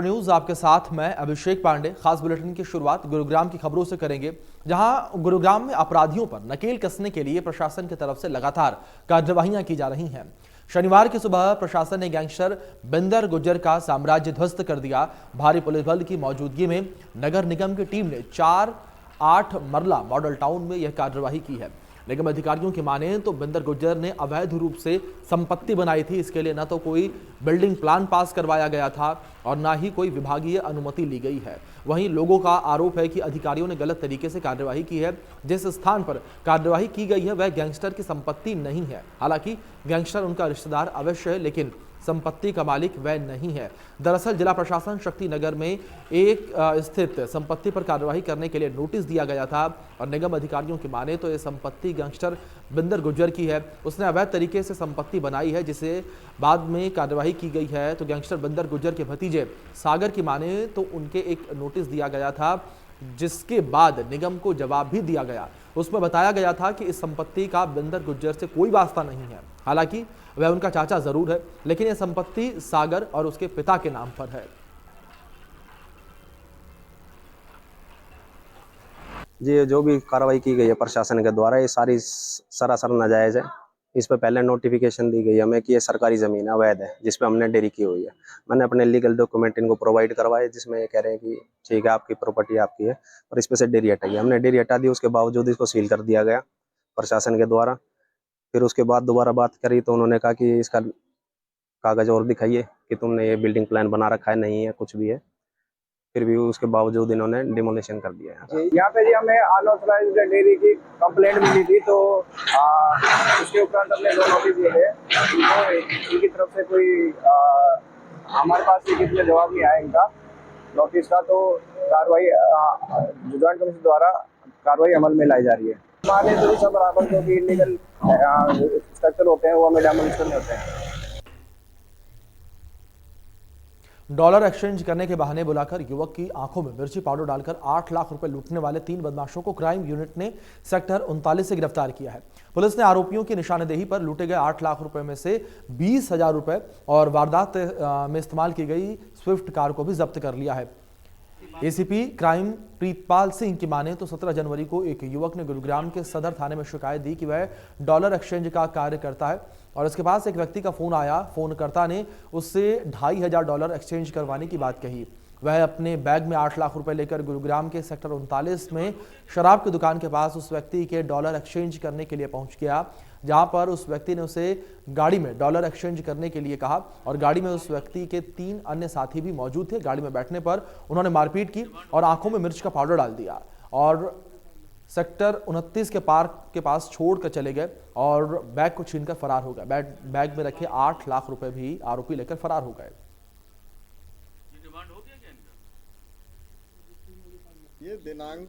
News आपके साथ मैं अभिषेक पांडे। खास बुलेटिन की शुरुआत गुरुग्राम की खबरों से करेंगे, जहां गुरुग्राम में अपराधियों पर नकेल कसने के लिए प्रशासन की तरफ से लगातार कार्यवाहियां की जा रही हैं। शनिवार की सुबह प्रशासन ने गैंगस्टर बिंदर गुज्जर का साम्राज्य ध्वस्त कर दिया। भारी पुलिस बल की मौजूदगी में नगर निगम की टीम ने 4-8 मरला मॉडल टाउन में यह कार्यवाही की है। निगम अधिकारियों की माने तो बिंदर गुज्जर ने अवैध रूप से संपत्ति बनाई थी। इसके लिए न तो कोई बिल्डिंग प्लान पास करवाया गया था और न ही कोई विभागीय अनुमति ली गई है। वहीं लोगों का आरोप है कि अधिकारियों ने गलत तरीके से कार्यवाही की है। जिस स्थान पर कार्यवाही की गई है वह गैंगस्टर की संपत्ति नहीं है। हालांकि गैंगस्टर उनका रिश्तेदार अवश्य है, लेकिन संपत्ति का मालिक वह नहीं है। दरअसल जिला प्रशासन शक्ति नगर में एक स्थित संपत्ति पर कार्यवाही करने के लिए नोटिस दिया गया था और निगम अधिकारियों की माने तो यह संपत्ति गैंगस्टर बिंदर गुज्जर की है। उसने अवैध तरीके से संपत्ति बनाई है, जिसे बाद में कार्यवाही की गई है। तो गैंगस्टर बिंदर गुज्जर के भतीजे सागर की माने तो उनके एक नोटिस दिया गया था, जिसके बाद निगम को जवाब भी दिया गया। उसमें बताया गया था कि इस संपत्ति का बिंदर गुज्जर से कोई वास्ता नहीं है। हालांकि वह उनका चाचा जरूर है, लेकिन यह संपत्ति सागर और उसके पिता के नाम पर है। जी, जो भी कार्रवाई की गई है प्रशासन के द्वारा, ये सारी सरासर नाजायज है। इस पे पहले नोटिफिकेशन दी गई है हमें कि ये सरकारी ज़मीन अवैध है, जिस पे हमने डेयरी की हुई है। मैंने अपने लीगल डॉक्यूमेंट इनको प्रोवाइड करवाए, जिसमें ये कह रहे हैं कि ठीक है, आपकी प्रॉपर्टी आपकी है और इस पे से डेयरी हटाई है। हमने डेयरी हटा दी, उसके बावजूद इसको सील कर दिया गया प्रशासन के द्वारा। फिर उसके बाद दोबारा बात करी तो उन्होंने कहा कि इसका कागज़ और दिखाइए कि तुमने ये बिल्डिंग प्लान बना रखा है, नहीं है, कुछ भी है। फिर भी उसके बावजूद इन्होंने डिमोलिशन कर दिया है। यहाँ पे जी हमें अनऑथराइज्ड डेयरी की कंप्लेंट मिली थी, तो उसके उपरांत हमने दो नोटिस दिए थे। तो इनकी तरफ से कोई हमारे पास लिखित में जवाब नहीं आया इनका नोटिस का, तो कार्रवाई जॉइंट कमीशन द्वारा कार्रवाई अमल में लाई जा रही है। हमारे जो सब बराबर जो भी इलीगल स्ट्रक्चर होते हैं वो हमें डेमोलिश करने होते हैं। डॉलर एक्सचेंज करने के बहाने बुलाकर युवक की आंखों में मिर्ची पाउडर डालकर 8 लाख रुपए लूटने वाले 3 बदमाशों को क्राइम यूनिट ने सेक्टर 39 से गिरफ्तार किया है। पुलिस ने आरोपियों की निशानदेही पर लूटे गए 8 लाख रुपए में से 20,000 रुपए और वारदात में इस्तेमाल की गई स्विफ्ट कार को भी जब्त कर लिया है। एसीपी क्राइम प्रीतपाल सिंह की माने तो 17 जनवरी को एक युवक ने गुरुग्राम के सदर थाने में शिकायत दी कि वह डॉलर एक्सचेंज का कार्य करता है और इसके पास एक व्यक्ति का फोन आया। फोनकर्ता ने उससे 2,500 डॉलर एक्सचेंज करवाने की बात कही। वह अपने बैग में 8 लाख रुपए लेकर गुरुग्राम के सेक्टर 39 में शराब की दुकान के पास उस व्यक्ति के डॉलर एक्सचेंज करने के लिए पहुंच गया, जहां पर उस व्यक्ति ने उसे गाड़ी में डॉलर एक्सचेंज करने के लिए कहा और गाड़ी में उस व्यक्ति के 3 अन्य साथी भी मौजूद थे। गाड़ी में बैठने पर उन्होंने मारपीट की और आंखों में मिर्च का पाउडर डाल दिया और सेक्टर 29 के पार्क के पास छोड़कर चले गए और बैग को छीनकर फरार हो गए। बैग में रखे 8 लाख रुपए भी आरोपी लेकर फरार हो गए। ये दिनांक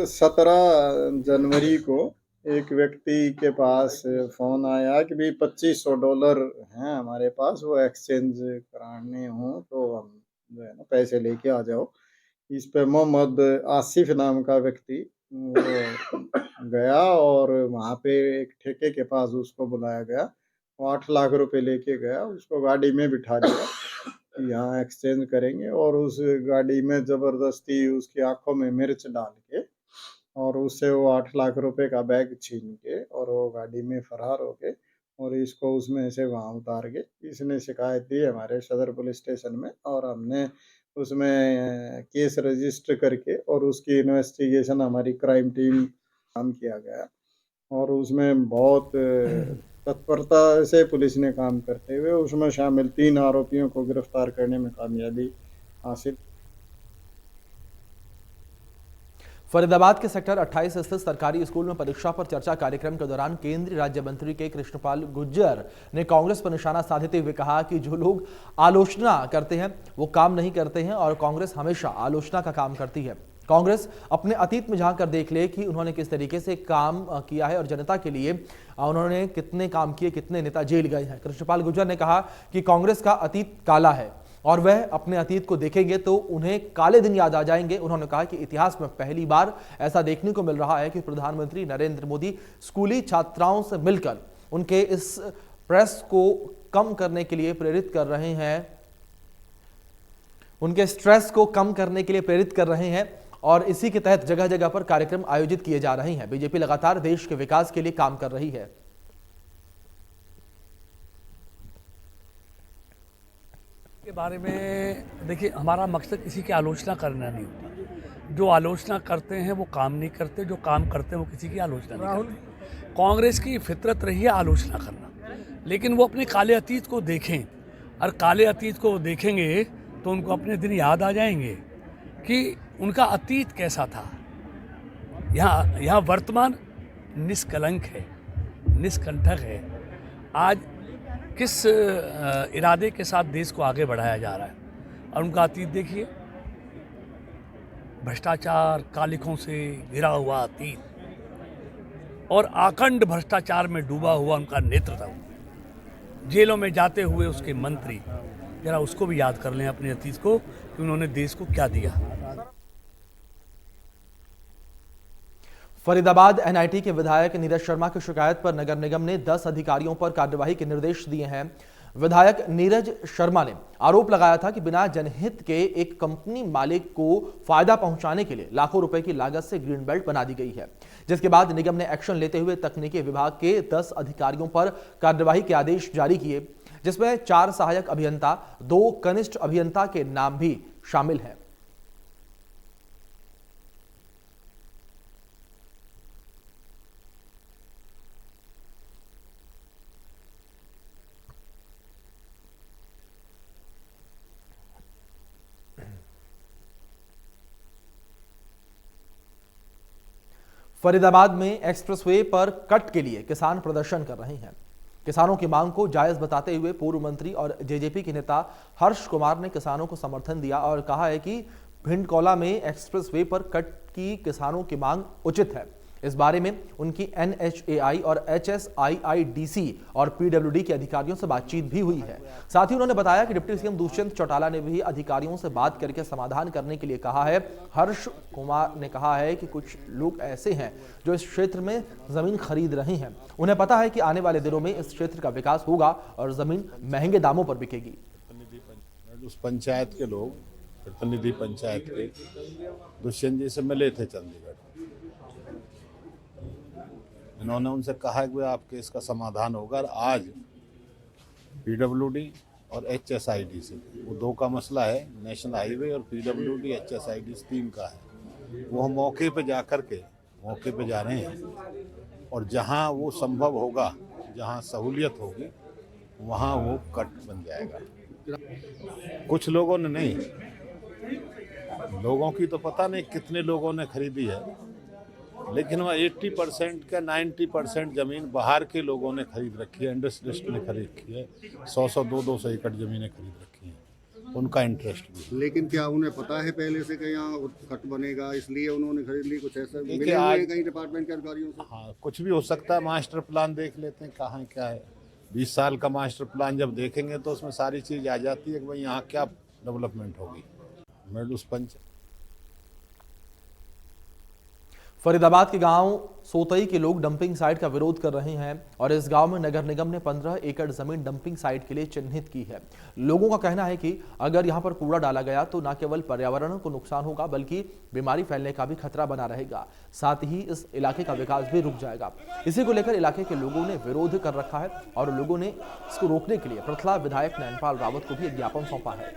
17 जनवरी को एक व्यक्ति के पास फोन आया कि भाई 2500 डॉलर हैं हमारे पास, वो एक्सचेंज कराने हो तो हम जो है ना पैसे लेके आ जाओ। इस पे मोहम्मद आसिफ नाम का व्यक्ति वो गया और वहाँ पे एक ठेके के पास उसको बुलाया गया। वो 8 लाख रुपए लेके गया, उसको गाड़ी में बिठा दिया, यहाँ एक्सचेंज करेंगे। और उस गाड़ी में जबरदस्ती उसकी आंखों में मिर्च डाल के और उससे वो 8 लाख रुपए का बैग छीन के और वो गाड़ी में फरार हो गए और इसको उसमें से वहाँ उतार के इसने शिकायत दी हमारे सदर पुलिस स्टेशन में और हमने उसमें केस रजिस्टर करके और उसकी इन्वेस्टिगेशन हमारी क्राइम टीम काम किया गया और उसमें बहुत तत्परता से पुलिस ने काम करते हुए उसमें शामिल 3 आरोपियों को गिरफ्तार करने में कामयाबी हासिल। फरीदाबाद के सेक्टर 28 स्थित सरकारी स्कूल में परीक्षा पर चर्चा कार्यक्रम के दौरान केंद्रीय राज्य मंत्री के कृष्णपाल गुर्जर ने कांग्रेस पर निशाना साधते हुए कहा कि जो लोग आलोचना करते हैं वो काम नहीं करते हैं और कांग्रेस हमेशा आलोचना का काम करती है। कांग्रेस अपने अतीत में झांक कर देख ले कि उन्होंने किस तरीके से काम किया है और जनता के लिए उन्होंने कितने काम किए, कितने नेता जेल गए हैं। कृष्णपाल गुर्जर ने कहा कि कांग्रेस का अतीत काला है और वह अपने अतीत को देखेंगे तो उन्हें काले दिन याद आ जाएंगे। उन्होंने कहा कि इतिहास में पहली बार ऐसा देखने को मिल रहा है कि प्रधानमंत्री नरेंद्र मोदी स्कूली छात्राओं से मिलकर उनके इस प्रेस को कम करने के लिए प्रेरित कर रहे हैं। उनके स्ट्रेस को कम करने के लिए प्रेरित कर रहे हैं और इसी के तहत जगह जगह पर कार्यक्रम आयोजित किए जा रहे हैं। बीजेपी लगातार देश के विकास के लिए काम कर रही है। के बारे में देखिए, हमारा मकसद किसी की आलोचना करना नहीं होता। जो आलोचना करते हैं वो काम नहीं करते, जो काम करते हैं वो किसी की आलोचना नहीं करते। कांग्रेस की फितरत रही है आलोचना करना, लेकिन वो अपने काले अतीत को देखें, और काले अतीत को देखेंगे तो उनको अपने दिन याद आ जाएंगे कि उनका अतीत कैसा था। यहाँ वर्तमान निष्कलंक है, निष्कंटक है। आज किस इरादे के साथ देश को आगे बढ़ाया जा रहा है, और उनका अतीत देखिए, भ्रष्टाचार कालिखों से घिरा हुआ अतीत, और आखंड भ्रष्टाचार में डूबा हुआ उनका नेतृत्व, जेलों में जाते हुए उसके मंत्री, जरा उसको भी याद कर लें अपने अतीत को कि उन्होंने देश को क्या दिया। फरीदाबाद एनआईटी के विधायक नीरज शर्मा की शिकायत पर नगर निगम ने 10 अधिकारियों पर कार्यवाही के निर्देश दिए हैं। विधायक नीरज शर्मा ने आरोप लगाया था कि बिना जनहित के एक कंपनी मालिक को फायदा पहुंचाने के लिए लाखों रुपए की लागत से ग्रीन बेल्ट बना दी गई है, जिसके बाद निगम ने एक्शन लेते हुए तकनीकी विभाग के 10 अधिकारियों पर कार्यवाही के आदेश जारी किए, जिसमें 4 सहायक अभियंता, 2 कनिष्ठ अभियंता के नाम भी शामिल हैं। फरीदाबाद में एक्सप्रेसवे पर कट के लिए किसान प्रदर्शन कर रहे हैं। किसानों की मांग को जायज बताते हुए पूर्व मंत्री और जेजेपी के नेता हर्ष कुमार ने किसानों को समर्थन दिया और कहा है कि भिंडकौला में एक्सप्रेसवे पर कट की किसानों की मांग उचित है। इस बारे में उनकी NHAI और HSIIDC और PWD के अधिकारियों से बातचीत भी हुई है। साथ ही उन्होंने बताया कि डिप्टी सीएम दुष्यंत चौटाला ने भी अधिकारियों से बात करके समाधान करने के लिए कहा है। हर्ष कुमार ने कहा है कि कुछ लोग ऐसे हैं जो इस क्षेत्र में जमीन खरीद रहे हैं, उन्हें पता है कि आने वाले दिनों में इस क्षेत्र का विकास होगा और जमीन महंगे दामों पर बिकेगी। उस पंचायत के लोग, प्रतिनिधि पंचायत के दुष्यंत जी से मिले थे चंडीगढ़। इन्होंने उनसे कहा कि आपके इसका समाधान होगा। और आज PWD और HSIDC, वो 2 का मसला है, नेशनल हाईवे और PWD HSIDC 3 का है। वो हम मौके पे जा रहे हैं और जहां वो संभव होगा, जहां सहूलियत होगी, वहां वो कट बन जाएगा। कुछ लोगों ने नहीं, लोगों की तो पता नहीं कितने लोगों ने खरीदी है, लेकिन वह 80% का 90% जमीन बाहर के लोगों ने खरीद रखी है, इंडस्ट्रियलिस्ट ने खरीद रखी है। 100-100, 200 एकड़ जमीनें खरीद रखी हैं, उनका इंटरेस्ट भी। लेकिन क्या उन्हें पता है पहले से कि यहाँ कट बनेगा, इसलिए उन्होंने खरीद ली? कुछ ऐसा मिले हुए कहीं डिपार्टमेंट के अधिकारियों से? हाँ, कुछ भी हो सकता है। मास्टर प्लान देख लेते हैं कहाँ क्या है। 20 साल का मास्टर प्लान जब देखेंगे तो उसमें सारी चीज़ आ जाती है कि भाई यहाँ क्या डेवलपमेंट होगी। मैं उस पंचायत फरीदाबाद के गांव सोतई के लोग डंपिंग साइट का विरोध कर रहे हैं और इस गांव में नगर निगम ने 15 एकड़ जमीन डंपिंग साइट के लिए चिन्हित की है। लोगों का कहना है कि अगर यहां पर कूड़ा डाला गया तो न केवल पर्यावरण को नुकसान होगा बल्कि बीमारी फैलने का भी खतरा बना रहेगा, साथ ही इस इलाके का विकास भी रुक जाएगा। इसी को लेकर इलाके के लोगों ने विरोध कर रखा है और लोगों ने इसको रोकने के लिए पृथला विधायक नैनपाल रावत को भी एक ज्ञापन सौंपा है।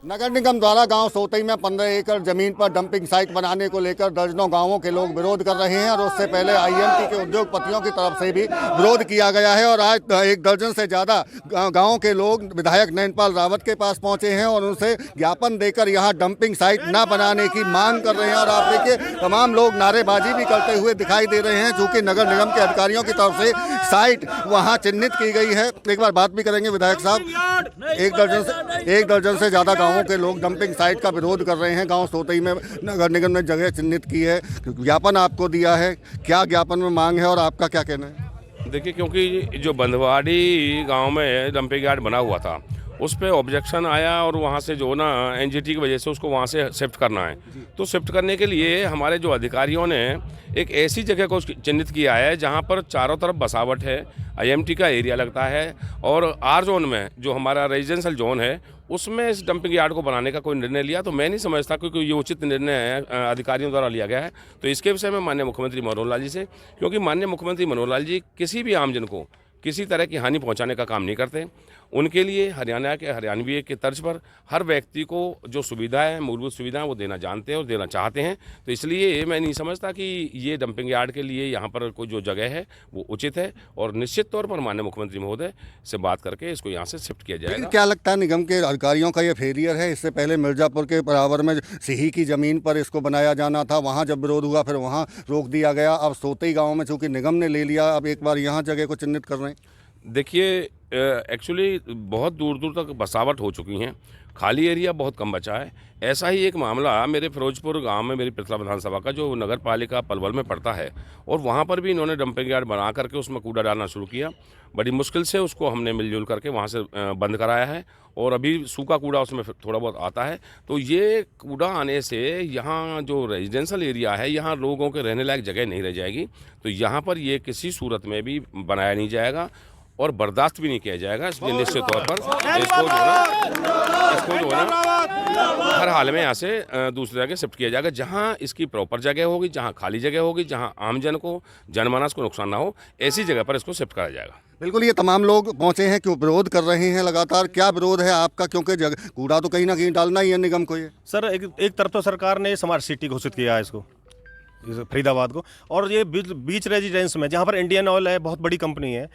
नगर निगम द्वारा गांव सोतई में 15 एकड़ जमीन पर डंपिंग साइट बनाने को लेकर दर्जनों गांवों के लोग विरोध कर रहे हैं और उससे पहले IMT के उद्योगपतियों की तरफ से भी विरोध किया गया है। और आज 1 दर्जन से ज़्यादा गांवों के लोग विधायक नैनपाल रावत के पास पहुंचे हैं और उनसे ज्ञापन देकर यहां डंपिंग साइट न बनाने की मांग कर रहे हैं। और आप देखिए, तमाम लोग नारेबाजी भी करते हुए दिखाई दे रहे हैं, चूँकि नगर निगम के अधिकारियों की तरफ से साइट वहाँ चिन्हित की गई है। एक बार बात भी करेंगे विधायक साहब। 1 दर्जन से ज़्यादा गाँवों के लोग डंपिंग साइट का विरोध कर रहे हैं। गांव सोतई में नगर निगम ने जगह चिन्हित की है, ज्ञापन आपको दिया है, क्या ज्ञापन में मांग है और आपका क्या कहना है? देखिए, क्योंकि जो बंदवाड़ी गांव में डंपिंग यार्ड बना हुआ था उस पर ऑब्जेक्शन आया और वहाँ से जो ना एनजीटी की वजह से उसको वहाँ से शिफ्ट करना है। तो शिफ्ट करने के लिए हमारे जो अधिकारियों ने एक ऐसी जगह को चिन्हित किया है जहाँ पर चारों तरफ बसावट है, आईएमटी का एरिया लगता है, और आर जोन में जो हमारा रेजिडेंशियल जोन है उसमें इस डंपिंग यार्ड को बनाने का कोई निर्णय लिया। तो मैं नहीं समझता क्योंकि ये उचित निर्णय है अधिकारियों द्वारा लिया गया है। तो इसके विषय में माननीय मुख्यमंत्री मनोहर लाल जी से, क्योंकि माननीय मुख्यमंत्री मनोहर लाल जी किसी भी आमजन को किसी तरह की हानि पहुंचाने का काम नहीं करते। उनके लिए हरियाणा के हरियाणवी के तर्ज पर हर व्यक्ति को जो सुविधाएं, मूलभूत सुविधाएं वो देना जानते हैं और देना चाहते हैं। तो इसलिए मैं नहीं समझता कि ये डंपिंग यार्ड के लिए यहाँ पर कोई जो जगह है वो उचित है, और निश्चित तौर पर माननीय मुख्यमंत्री महोदय से बात करके इसको यहाँ से शिफ्ट किया जाएगा। क्या लगता है निगम के अधिकारियों का ये फेलियर है? इससे पहले मिर्जापुर के बराबर में सिही की ज़मीन पर इसको बनाया जाना था, वहाँ जब विरोध हुआ फिर वहाँ रोक दिया गया। अब सोतई गाँव में चूँकि निगम ने ले लिया, अब एक बार यहाँ जगह को चिन्हित कर रहे हैं। देखिए, एक्चुअली बहुत दूर दूर तक बसावट हो चुकी हैं, खाली एरिया बहुत कम बचा है। ऐसा ही एक मामला मेरे फिरोजपुर गांव में, मेरी पिछला विधानसभा का जो नगर पालिका पलवल में पड़ता है, और वहां पर भी इन्होंने डंपिंग यार्ड बना करके उसमें कूड़ा डालना शुरू किया। बड़ी मुश्किल से उसको हमने मिलजुल करके वहां से बंद कराया है, और अभी सूखा कूड़ा उसमें थोड़ा बहुत आता है। तो ये कूड़ा आने से यहाँ जो रेजिडेंशियल एरिया है, यहाँ लोगों के रहने लायक जगह नहीं रह जाएगी। तो यहाँ पर ये किसी सूरत में भी बनाया नहीं जाएगा और बर्दाश्त भी नहीं किया जाएगा। इसलिए निश्चित तौर पर इसको जो है ना हर हाल में यहाँ से दूसरी जगह शिफ्ट किया जाएगा, जहाँ इसकी प्रॉपर जगह होगी, जहाँ खाली जगह होगी, जहाँ आमजन को, जनमानस को नुकसान ना हो, ऐसी जगह पर इसको शिफ्ट कराया जाएगा। बिल्कुल, ये तमाम लोग पहुंचे हैं, क्यों विरोध कर रहे हैं लगातार? क्या विरोध है आपका? क्योंकि कूड़ा तो कहीं ना कहीं डालना ही है निगम को। ये सर एक तरफ तो सरकार ने स्मार्ट सिटी घोषित किया है इसको, फरीदाबाद को, और ये बीच रेजिडेंस में जहाँ पर इंडियन ऑयल है, बहुत बड़ी कंपनी है,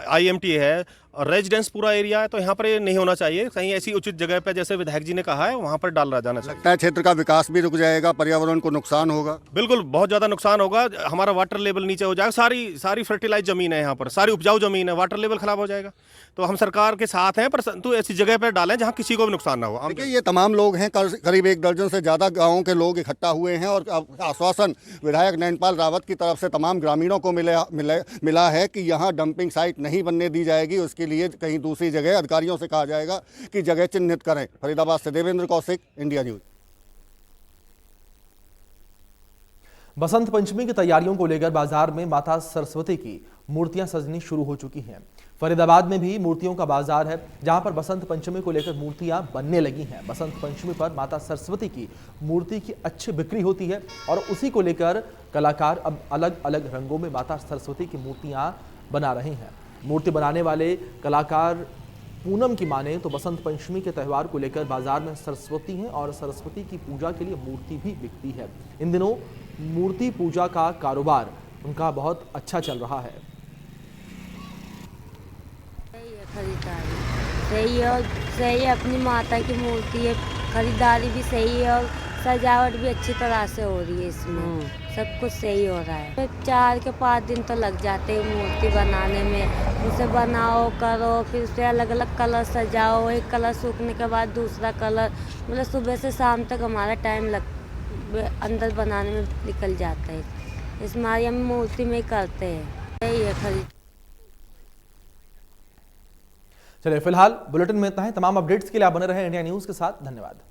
आईएमटी है, और रेजिडेंस पूरा एरिया है, तो यहाँ पर ये नहीं होना चाहिए। कहीं ऐसी उचित जगह पे जैसे विधायक जी ने कहा है वहाँ पर डाला जाना चाहिए। लगता है क्षेत्र का विकास भी रुक जाएगा, पर्यावरण को नुकसान होगा। बिल्कुल, बहुत ज़्यादा नुकसान होगा, हमारा वाटर लेवल नीचे हो जाएगा। सारी फर्टिलाइज ज़मीन है यहाँ पर, सारी उपजाऊ ज़मीन है, वाटर लेवल खराब हो जाएगा। तो हम सरकार के साथ हैं, पर तो ऐसी जगह पर डालें जहाँ किसी को भी नुकसान ना हो। देखिए, ये तमाम लोग हैं, करीब 1 दर्जन से ज़्यादा गाँवों के लोग इकट्ठा हुए हैं, और आश्वासन विधायक नैनपाल रावत की तरफ से तमाम ग्रामीणों को मिला है कि यहाँ डंपिंग साइट नहीं बनने दी जाएगी। उसके लिए कहीं दूसरी जगह अधिकारियों से कहा जाएगा कि जगह चिन्हित करें। फरीदाबाद से देवेंद्र कौशिक, इंडिया न्यूज। बसंत पंचमी की तैयारियों को लेकर बाजार में माता सरस्वती की मूर्तियां सजनी शुरू हो चुकी हैं। फरीदाबाद में भी मूर्तियों का बाजार है, जहां पर बसंत पंचमी को लेकर मूर्तियां बनने लगी हैं। बसंत पंचमी पर माता सरस्वती की मूर्ति की अच्छी बिक्री होती है, और उसी को लेकर कलाकार अब अलग अलग रंगों में माता सरस्वती की मूर्तियां बना रहे हैं। मूर्ति बनाने वाले कलाकार पूनम की माने तो बसंत पंचमी के त्यौहार को लेकर बाजार में सरस्वती हैं, और सरस्वती की पूजा के लिए मूर्ति भी बिकती है। इन दिनों मूर्ति पूजा का कारोबार उनका बहुत अच्छा चल रहा है। सही है, और सही है, अपनी माता की मूर्ति है, खरीदारी भी सही है, और सजावट भी अच्छी तरह से हो रही है। इसमें सब कुछ सही हो रहा है। 4 के 5 दिन तो लग जाते हैं मूर्ति बनाने में। उसे बनाओ, करो, फिर उसे अलग अलग कलर सजाओ, एक कलर सूखने के बाद दूसरा कलर, मतलब सुबह से शाम तक हमारा टाइम अंदर बनाने में निकल जाता है। इस मारी हम मूर्ति में ही करते हैं। यही है खरीद। चलिए, फिलहाल बुलेटिन में इतना है। तमाम अपडेट्स के लिए आप बने रहे इंडिया न्यूज के साथ। धन्यवाद।